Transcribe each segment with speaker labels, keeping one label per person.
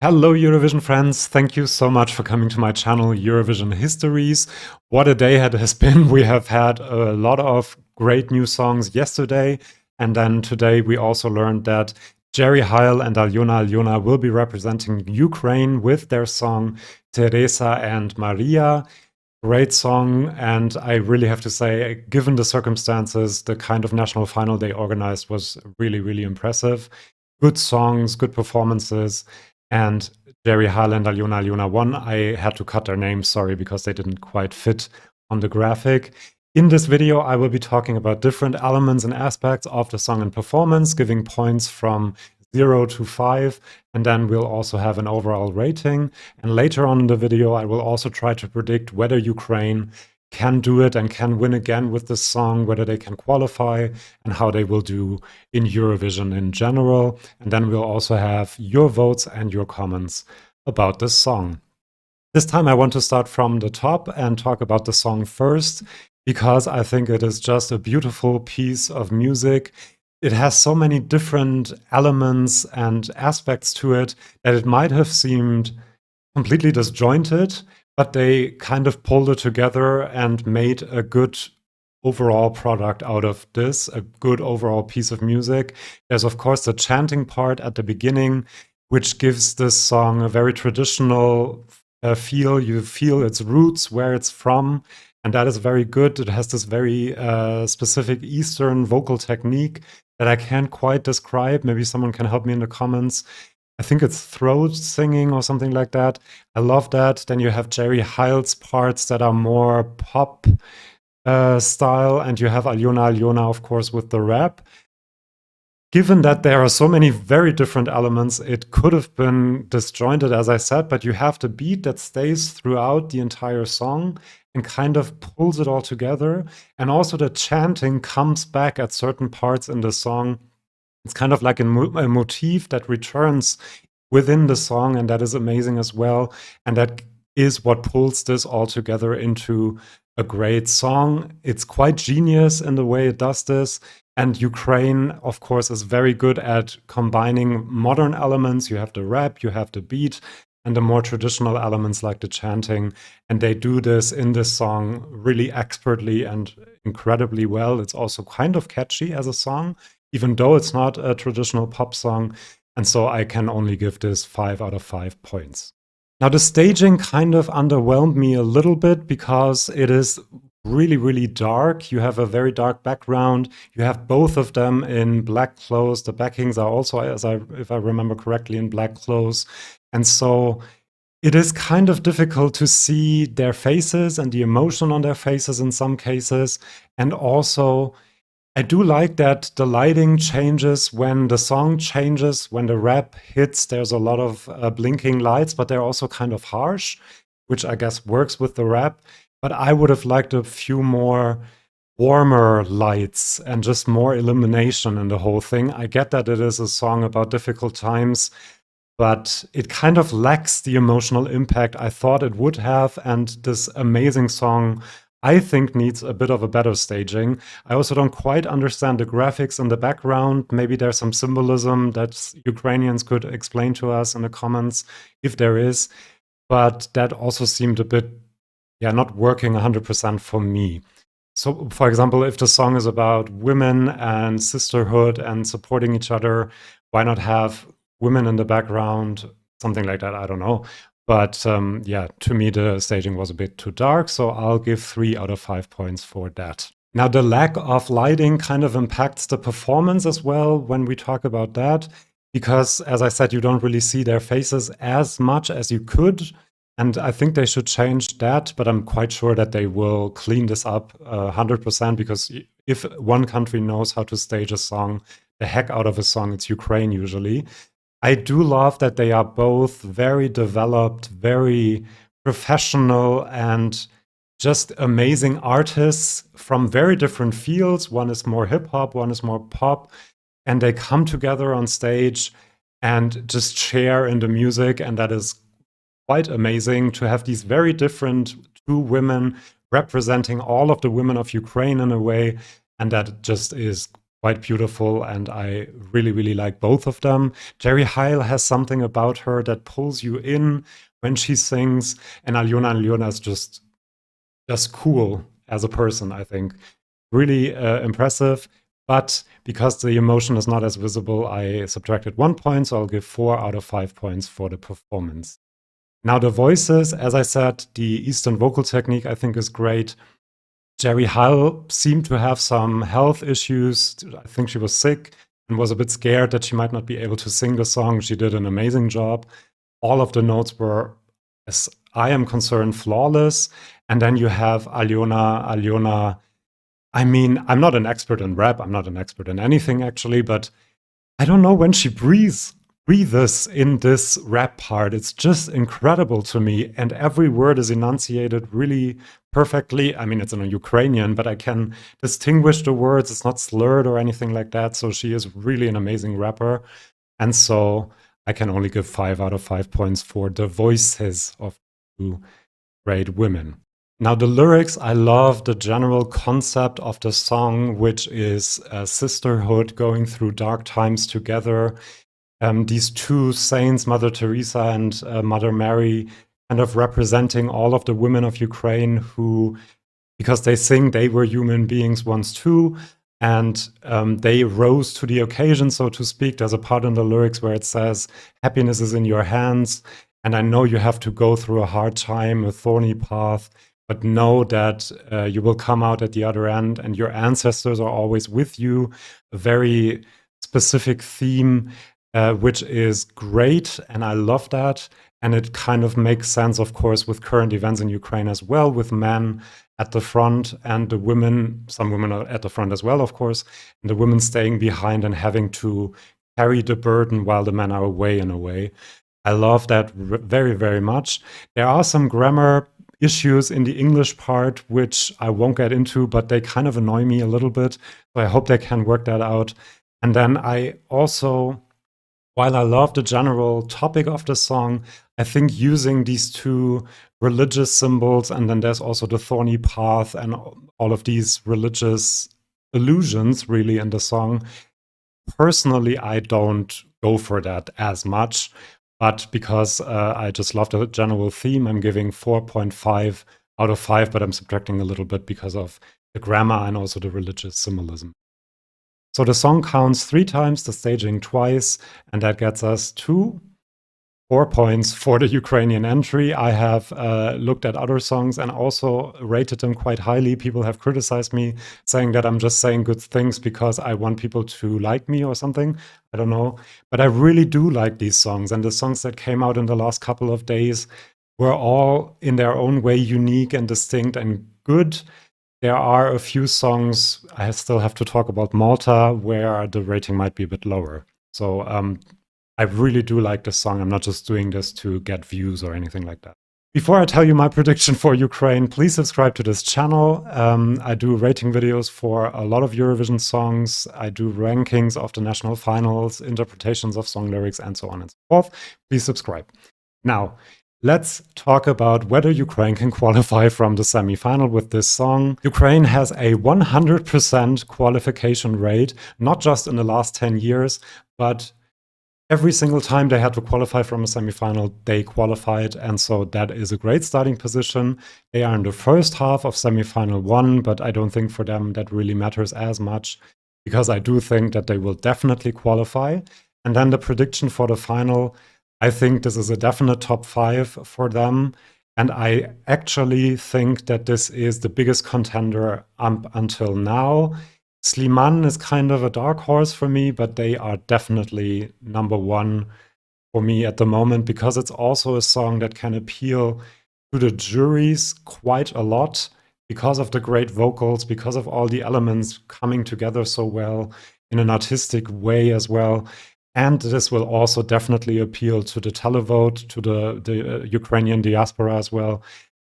Speaker 1: Hello, Eurovision friends. Thank you so much for coming to my channel, Eurovision Histories. What a day it has been. We have had a lot of great new songs yesterday. And then today we also learned that Jerry Heil and Alyona will be representing Ukraine with their song Teresa and Maria. Great song. And I really have to say, given the circumstances, the kind of national final they organized was really, really impressive. Good songs, good performances. And Jerry Heil and Alyona won. I had to cut their names, sorry, because they didn't quite fit on the graphic. In this video, I will be talking about different elements and aspects of the song and performance, giving points from 0 to 5, and then we'll also have an overall rating. And later on in the video, I will also try to predict whether Ukraine can do it and can win again with this song, whether they can qualify, and how they will do in Eurovision in general. And then we'll also have your votes and your comments about this song. This time I want to start from the top and talk about the song first, because I think it is just a beautiful piece of music. It has so many different elements and aspects to it that it might have seemed completely disjointed, but they kind of pulled it together and made a good overall product out of this, a good overall piece of music. There's, of course, the chanting part at the beginning, which gives this song a very traditional feel. You feel its roots, where it's from, and that is very good. It has this very specific Eastern vocal technique that I can't quite describe. Maybe someone can help me in the comments. I think it's throat singing or something like that. I love that. Then you have Jerry Heil's parts that are more pop style, and you have Alyona, of course, with the rap. Given that there are so many very different elements, it could have been disjointed, as I said, but you have the beat that stays throughout the entire song and kind of pulls it all together. And also the chanting comes back at certain parts in the song. It's kind of like a motif that returns within the song, and that is amazing as well. And that is what pulls this all together into a great song. It's quite genius in the way it does this. And Ukraine, of course, is very good at combining modern elements. You have the rap, you have the beat, and the more traditional elements like the chanting. And they do this in this song really expertly and incredibly well. It's also kind of catchy as a song, even though it's not a traditional pop song. And so I can only give this 5 out of 5 points. Now, the staging kind of underwhelmed me a little bit because it is really, really dark. You have a very dark background. You have both of them in black clothes. The backings are also, if I remember correctly, in black clothes. And so it is kind of difficult to see their faces and the emotion on their faces in some cases. And also, I do like that the lighting changes when the song changes, when the rap hits. There's a lot of blinking lights, but they're also kind of harsh, which I guess works with the rap. But I would have liked a few more warmer lights and just more illumination in the whole thing. I get that it is a song about difficult times, but it kind of lacks the emotional impact I thought it would have. And this amazing song, I think, needs a bit of a better staging. I also don't quite understand the graphics in the background. Maybe there's some symbolism that Ukrainians could explain to us in the comments if there is. But that also seemed a bit, not working 100% for me. So, for example, if the song is about women and sisterhood and supporting each other, why not have women in the background? Something like that, I don't know. But to me, the staging was a bit too dark, so I'll give 3 out of 5 points for that. Now, the lack of lighting kind of impacts the performance as well when we talk about that, because, as I said, you don't really see their faces as much as you could. And I think they should change that, but I'm quite sure that they will clean this up 100%, because if one country knows how to stage a song, the heck out of a song, it's Ukraine usually. I do love that they are both very developed, very professional, and just amazing artists from very different fields. One is more hip-hop, one is more pop, and they come together on stage and just share in the music, and that is quite amazing to have these very different two women representing all of the women of Ukraine in a way, and that just is quite beautiful, and I really, really like both of them. Jerry Heil has something about her that pulls you in when she sings, and Alyona is just cool as a person, I think. Really impressive, but because the emotion is not as visible, I subtracted 1 point, so I'll give 4 out of 5 points for the performance. Now, the voices, as I said, the Eastern vocal technique I think is great. Jerry Heil seemed to have some health issues. I think she was sick and was a bit scared that she might not be able to sing the song. She did an amazing job. All of the notes were, as I am concerned, flawless. And then you have Alyona. I mean, I'm not an expert in rap. I'm not an expert in anything, actually, but I don't know when she breathes in this rap part. It's just incredible to me. And every word is enunciated really perfectly. I mean, it's in a Ukrainian, but I can distinguish the words. It's not slurred or anything like that. So she is really an amazing rapper. And so I can only give 5 out of 5 points for the voices of two great women. Now, the lyrics, I love the general concept of the song, which is sisterhood going through dark times together. These two saints, Mother Teresa and Mother Mary, kind of representing all of the women of Ukraine who, because they sing, they were human beings once too, and they rose to the occasion, so to speak. There's a part in the lyrics where it says, happiness is in your hands, and I know you have to go through a hard time, a thorny path, but know that you will come out at the other end, and your ancestors are always with you. A very specific theme, which is great, and I love that. And it kind of makes sense, of course, with current events in Ukraine as well, with men at the front and the women, some women are at the front as well, of course, and the women staying behind and having to carry the burden while the men are away in a way. I love that very, very much. There are some grammar issues in the English part, which I won't get into, but they kind of annoy me a little bit. So I hope they can work that out. And then I also, while I love the general topic of the song, I think using these two religious symbols, and then there's also the thorny path and all of these religious allusions really in the song. Personally, I don't go for that as much. But because I just love the general theme, I'm giving 4.5 out of 5, but I'm subtracting a little bit because of the grammar and also the religious symbolism. So the song counts 3 times, the staging twice, and that gets us to 4 points for the Ukrainian entry. I have looked at other songs and also rated them quite highly. People have criticized me, saying that I'm just saying good things because I want people to like me or something. I don't know. But I really do like these songs. And the songs that came out in the last couple of days were all in their own way unique and distinct and good. There are a few songs, I still have to talk about Malta, where the rating might be a bit lower. So I really do like this song. I'm not just doing this to get views or anything like that. Before I tell you my prediction for Ukraine, please subscribe to this channel. I do rating videos for a lot of Eurovision songs. I do rankings of the national finals, interpretations of song lyrics, and so on and so forth. Please subscribe. Now, let's talk about whether Ukraine can qualify from the semi-final with this song. Ukraine has a 100% qualification rate, not just in the last 10 years, but every single time they had to qualify from a semifinal, they qualified, and so that is a great starting position. They are in the first half of semifinal 1, but I don't think for them that really matters as much, because I do think that they will definitely qualify. And then the prediction for the final, I think this is a definite top 5 for them, and I actually think that this is the biggest contender up until now. Sliman is kind of a dark horse for me, but they are definitely number 1 for me at the moment, because it's also a song that can appeal to the juries quite a lot because of the great vocals, because of all the elements coming together so well in an artistic way as well. And this will also definitely appeal to the televote, to the Ukrainian diaspora as well,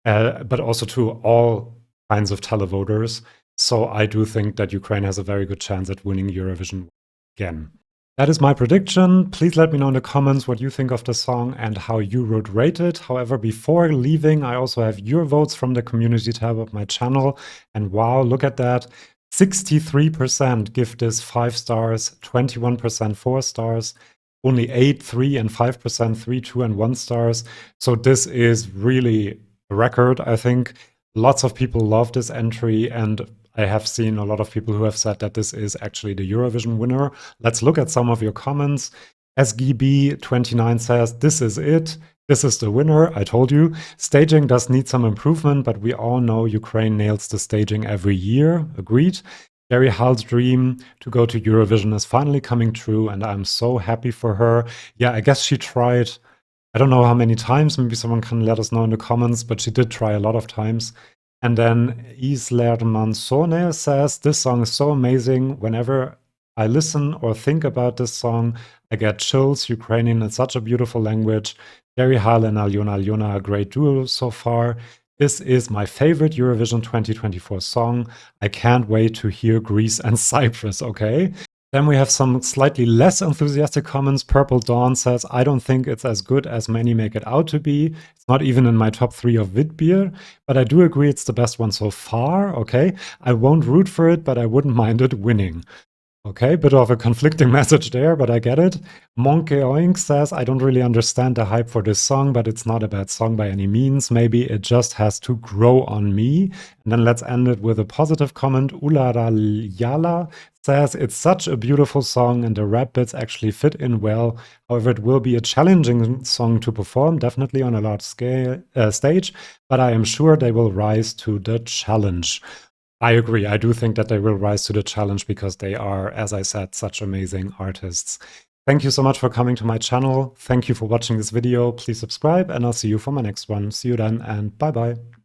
Speaker 1: but also to all kinds of televoters. So I do think that Ukraine has a very good chance at winning Eurovision again. That is my prediction. Please let me know in the comments what you think of the song and how you would rate it. However, before leaving, I also have your votes from the community tab of my channel. And wow, look at that. 63% give this 5 stars, 21% 4 stars, only 8, 3, and 5% 3, 2, and 1 stars. So this is really a record, I think. Lots of people love this entry, and I have seen a lot of people who have said that this is actually the Eurovision winner. Let's look at some of your comments. SGB29 says, this is it. This is the winner, I told you. Staging does need some improvement, but we all know Ukraine nails the staging every year. Agreed. Jerry Heil's dream to go to Eurovision is finally coming true, and I'm so happy for her. Yeah, I guess she tried, I don't know how many times, maybe someone can let us know in the comments, but she did try a lot of times. And then Isler Mansone says, this song is so amazing. Whenever I listen or think about this song, I get chills. Ukrainian is such a beautiful language. Jerry Heil and Alyona are a great duo so far. This is my favorite Eurovision 2024 song. I can't wait to hear Greece and Cyprus, okay? Then we have some slightly less enthusiastic comments. Purple Dawn says, I don't think it's as good as many make it out to be. It's not even in my top 3 of Witbier, but I do agree it's the best one so far, okay? I won't root for it, but I wouldn't mind it winning. Okay, bit of a conflicting message there, but I get it. Monkey Oink says, I don't really understand the hype for this song, but it's not a bad song by any means. Maybe it just has to grow on me. And then let's end it with a positive comment. Ulara Yala says, it's such a beautiful song and the rap bits actually fit in well. However, it will be a challenging song to perform, definitely on a large scale stage, but I am sure they will rise to the challenge. I agree. I do think that they will rise to the challenge because they are, as I said, such amazing artists. Thank you so much for coming to my channel. Thank you for watching this video. Please subscribe, and I'll see you for my next one. See you then, and bye-bye.